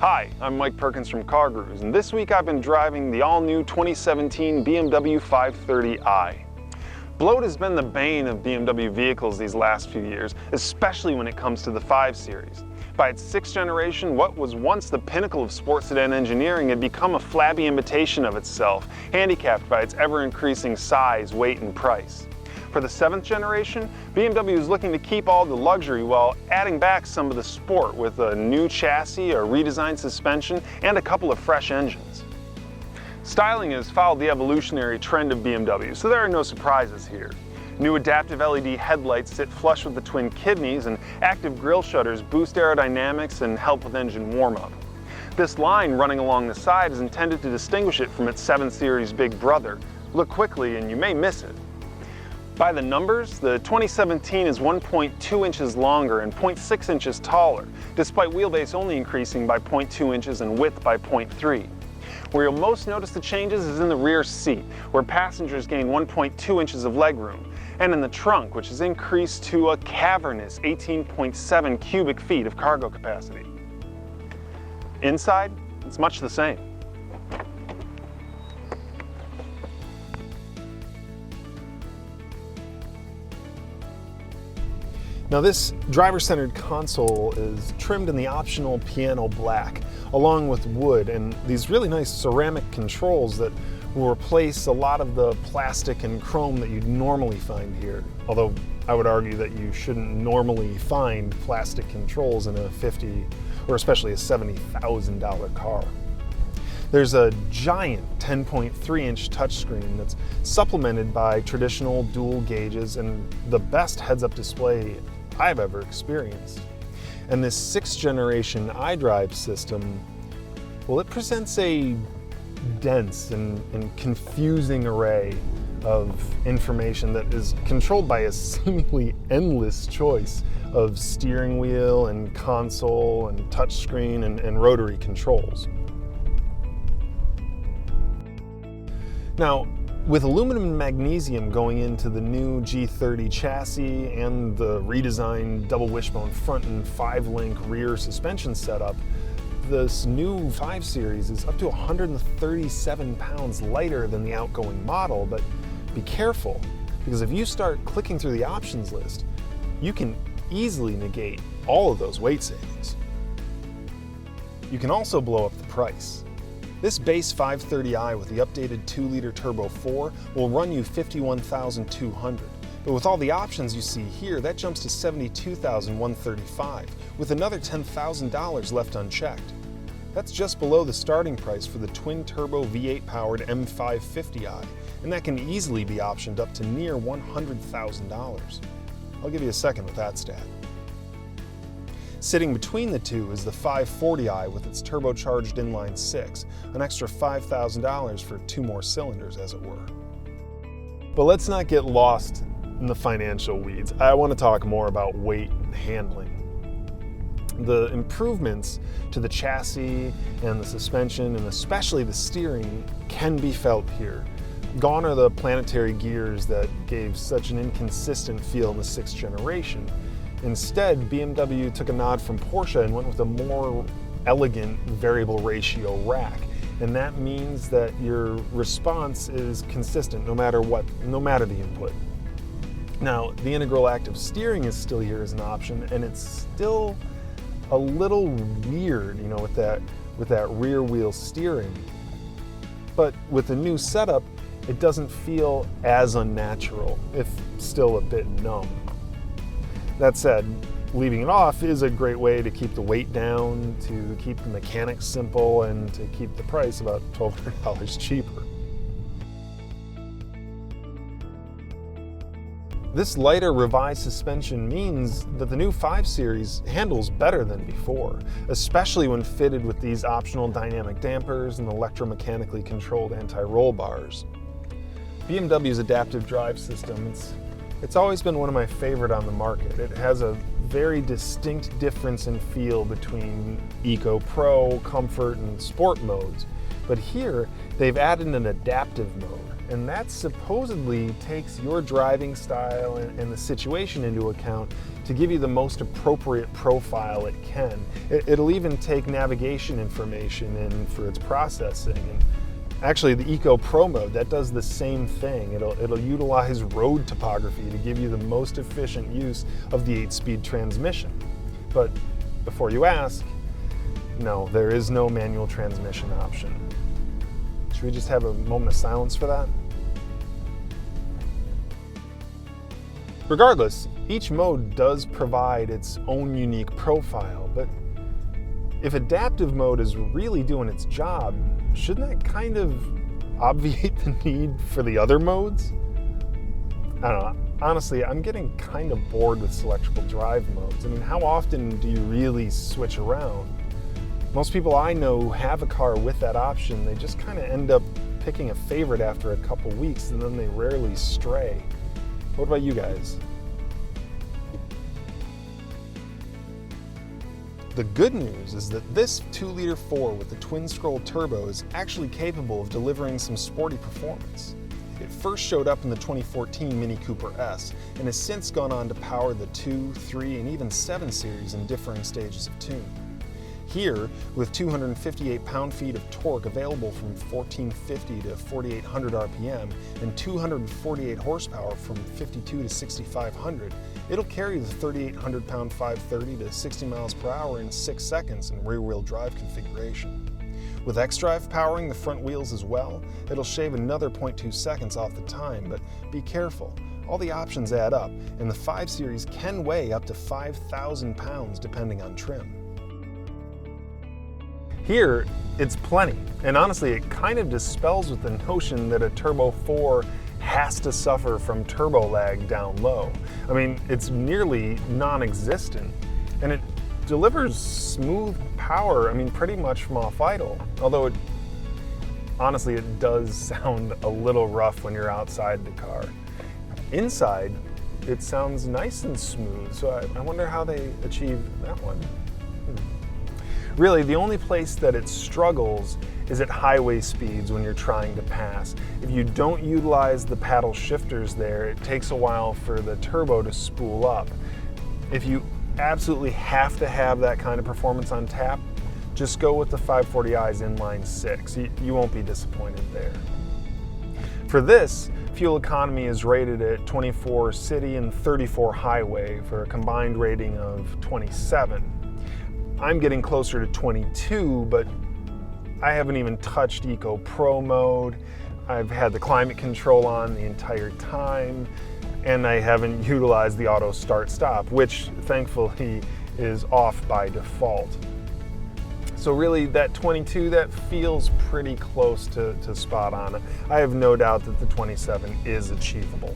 Hi, I'm Mike Perkins from CarGurus, and this week I've been driving the all-new 2017 BMW 530i. Bloat has been the bane of BMW vehicles these last few years, especially when it comes to the 5 Series. By its 6th generation, what was once the pinnacle of sports sedan engineering had become a flabby imitation of itself, handicapped by its ever-increasing size, weight, and price. For the 7th generation, BMW is looking to keep all the luxury while adding back some of the sport with a new chassis, a redesigned suspension, and a couple of fresh engines. Styling has followed the evolutionary trend of BMW, so there are no surprises here. New adaptive LED headlights sit flush with the twin kidneys, and active grille shutters boost aerodynamics and help with engine warm-up. This line running along the side is intended to distinguish it from its 7 Series big brother. Look quickly and you may miss it. By the numbers, the 2017 is 1.2 inches longer and 0.6 inches taller, despite wheelbase only increasing by 0.2 inches and width by 0.3. Where you'll most notice the changes is in the rear seat, where passengers gain 1.2 inches of legroom, and in the trunk, which is increased to a cavernous 18.7 cubic feet of cargo capacity. Inside, it's much the same. Now this driver-centered console is trimmed in the optional piano black, along with wood and these really nice ceramic controls that will replace a lot of the plastic and chrome that you'd normally find here. Although I would argue that you shouldn't normally find plastic controls in a $50,000 or especially a $70,000 car. There's a giant 10.3-inch touchscreen that's supplemented by traditional dual gauges and the best heads-up display I've ever experienced. And this 6th generation iDrive system, well, it presents a dense and confusing array of information that is controlled by a seemingly endless choice of steering wheel and console and touchscreen and rotary controls. Now, with aluminum and magnesium going into the new G30 chassis and the redesigned double-wishbone front and 5-link rear suspension setup, this new 5 Series is up to 137 pounds lighter than the outgoing model, but be careful, because if you start clicking through the options list, you can easily negate all of those weight savings. You can also blow up the price. This base 530i with the updated 2-liter Turbo 4 will run you $51,200. But with all the options you see here, that jumps to $72,135, with another $10,000 left unchecked. That's just below the starting price for the twin-turbo V8-powered M550i, and that can easily be optioned up to near $100,000. I'll give you a second with that stat. Sitting between the two is the 540i with its turbocharged inline-6, an extra $5,000 for 2 more cylinders, as it were. But let's not get lost in the financial weeds. I want to talk more about weight and handling. The improvements to the chassis and the suspension, and especially the steering, can be felt here. Gone are the planetary gears that gave such an inconsistent feel in the 6th generation. Instead, BMW took a nod from Porsche and went with a more elegant variable ratio rack. And that means that your response is consistent no matter the input. Now, the integral active steering is still here as an option, and it's still a little weird, with that rear wheel steering. But with the new setup, it doesn't feel as unnatural, if still a bit numb. That said, leaving it off is a great way to keep the weight down, to keep the mechanics simple, and to keep the price about $1,200 cheaper. This lighter revised suspension means that the new 5 Series handles better than before, especially when fitted with these optional dynamic dampers and electromechanically controlled anti-roll bars. BMW's adaptive drive system, it's always been one of my favorite on the market. It has a very distinct difference in feel between Eco Pro, Comfort, and Sport modes. But here, they've added an adaptive mode. and that supposedly takes your driving style and the situation into account to give you the most appropriate profile it can. It'll even take navigation information in for its processing. And actually, the Eco Pro mode, that does the same thing. It'll utilize road topography to give you the most efficient use of the 8-speed transmission. But before you ask, no, there is no manual transmission option. Should we just have a moment of silence for that? Regardless, each mode does provide its own unique profile, but if adaptive mode is really doing its job, shouldn't that kind of obviate the need for the other modes? I don't know. Honestly, I'm getting kind of bored with cylindrical drive modes. I mean, how often do you really switch around? Most people I know who have a car with that option, they just kind of end up picking a favorite after a couple weeks, and then they rarely stray. What about you guys? The good news is that this 2-liter 4 with the twin-scroll turbo is actually capable of delivering some sporty performance. It first showed up in the 2014 Mini Cooper S and has since gone on to power the 2, 3, and even 7 series in differing stages of tune. Here, with 258 pound-feet of torque available from 1450 to 4800 RPM and 248 horsepower from 52 to 6500, it'll carry the 3800 pound 530 to 60 miles per hour in 6 seconds in rear-wheel drive configuration. With xDrive powering the front wheels as well, it'll shave another 0.2 seconds off the time, but be careful. All the options add up, and the 5 Series can weigh up to 5,000 pounds depending on trim. Here, it's plenty, and honestly, it kind of dispels with the notion that a Turbo 4 has to suffer from turbo lag down low. I mean, it's nearly non-existent, and it delivers smooth power, I mean, pretty much from off idle. Although honestly, it does sound a little rough when you're outside the car. Inside, it sounds nice and smooth, so I wonder how they achieve that one. Really, the only place that it struggles is at highway speeds when you're trying to pass. If you don't utilize the paddle shifters there, it takes a while for the turbo to spool up. If you absolutely have to have that kind of performance on tap, just go with the 540i's inline 6. You won't be disappointed there. For this, fuel economy is rated at 24 city and 34 highway for a combined rating of 27. I'm getting closer to 22, but I haven't even touched Eco Pro mode. I've had the climate control on the entire time, and I haven't utilized the auto start stop, which thankfully is off by default. So really, that 22, that feels pretty close to spot on. I have no doubt that the 27 is achievable.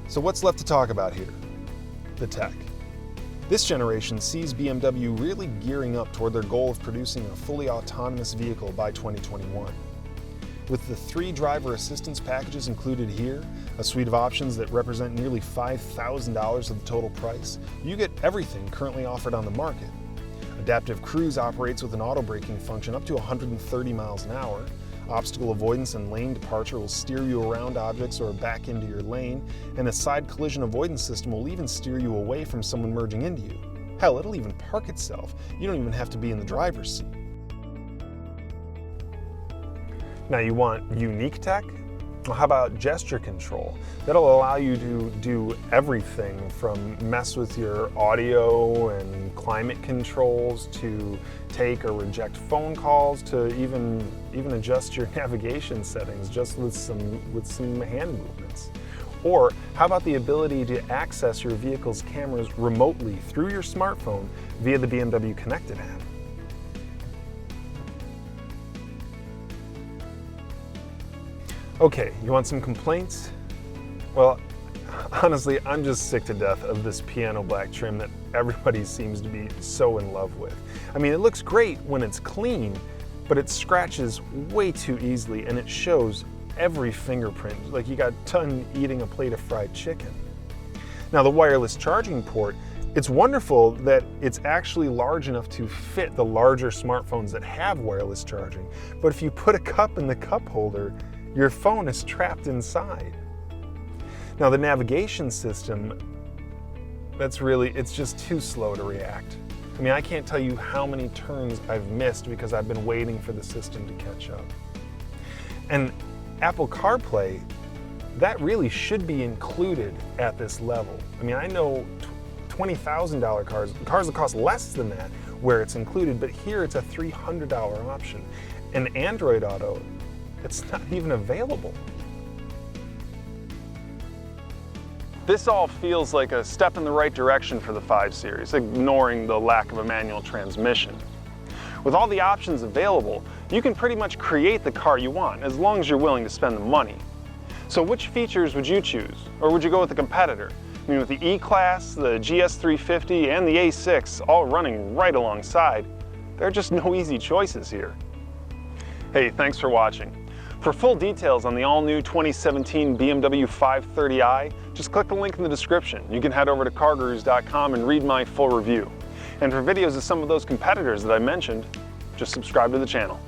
So what's left to talk about here? The tech. This generation sees BMW really gearing up toward their goal of producing a fully autonomous vehicle by 2021. With the 3 driver assistance packages included here, a suite of options that represent nearly $5,000 of the total price, you get everything currently offered on the market. Adaptive Cruise operates with an auto braking function up to 130 miles an hour. Obstacle avoidance and lane departure will steer you around objects or back into your lane, and a side collision avoidance system will even steer you away from someone merging into you. Hell, it'll even park itself. You don't even have to be in the driver's seat. Now, you want unique tech? Well, how about gesture control? That'll allow you to do everything from mess with your audio and climate controls to take or reject phone calls to even adjust your navigation settings just with some hand movements. Or how about the ability to access your vehicle's cameras remotely through your smartphone via the BMW Connected app? Okay, you want some complaints? Well, honestly, I'm just sick to death of this piano black trim that everybody seems to be so in love with. I mean, it looks great when it's clean, but it scratches way too easily and it shows every fingerprint, like you got done eating a plate of fried chicken. Now, the wireless charging port It's wonderful that it's actually large enough to fit the larger smartphones that have wireless charging. But if you put a cup in the cup holder, your phone is trapped inside. Now the navigation system, it's just too slow to react. I mean, I can't tell you how many turns I've missed because I've been waiting for the system to catch up. And Apple CarPlay, that really should be included at this level. I mean, I know $20,000 cars that cost less than that where it's included, but here it's a $300 option. And Android Auto, it's not even available. This all feels like a step in the right direction for the 5 Series, ignoring the lack of a manual transmission. With all the options available, you can pretty much create the car you want, as long as you're willing to spend the money. So which features would you choose? Or would you go with a competitor? I mean, with the E-Class, the GS350, and the A6 all running right alongside, there are just no easy choices here. Hey, thanks for watching. For full details on the all-new 2017 BMW 530i, just click the link in the description. You can head over to CarGurus.com and read my full review. And for videos of some of those competitors that I mentioned, just subscribe to the channel.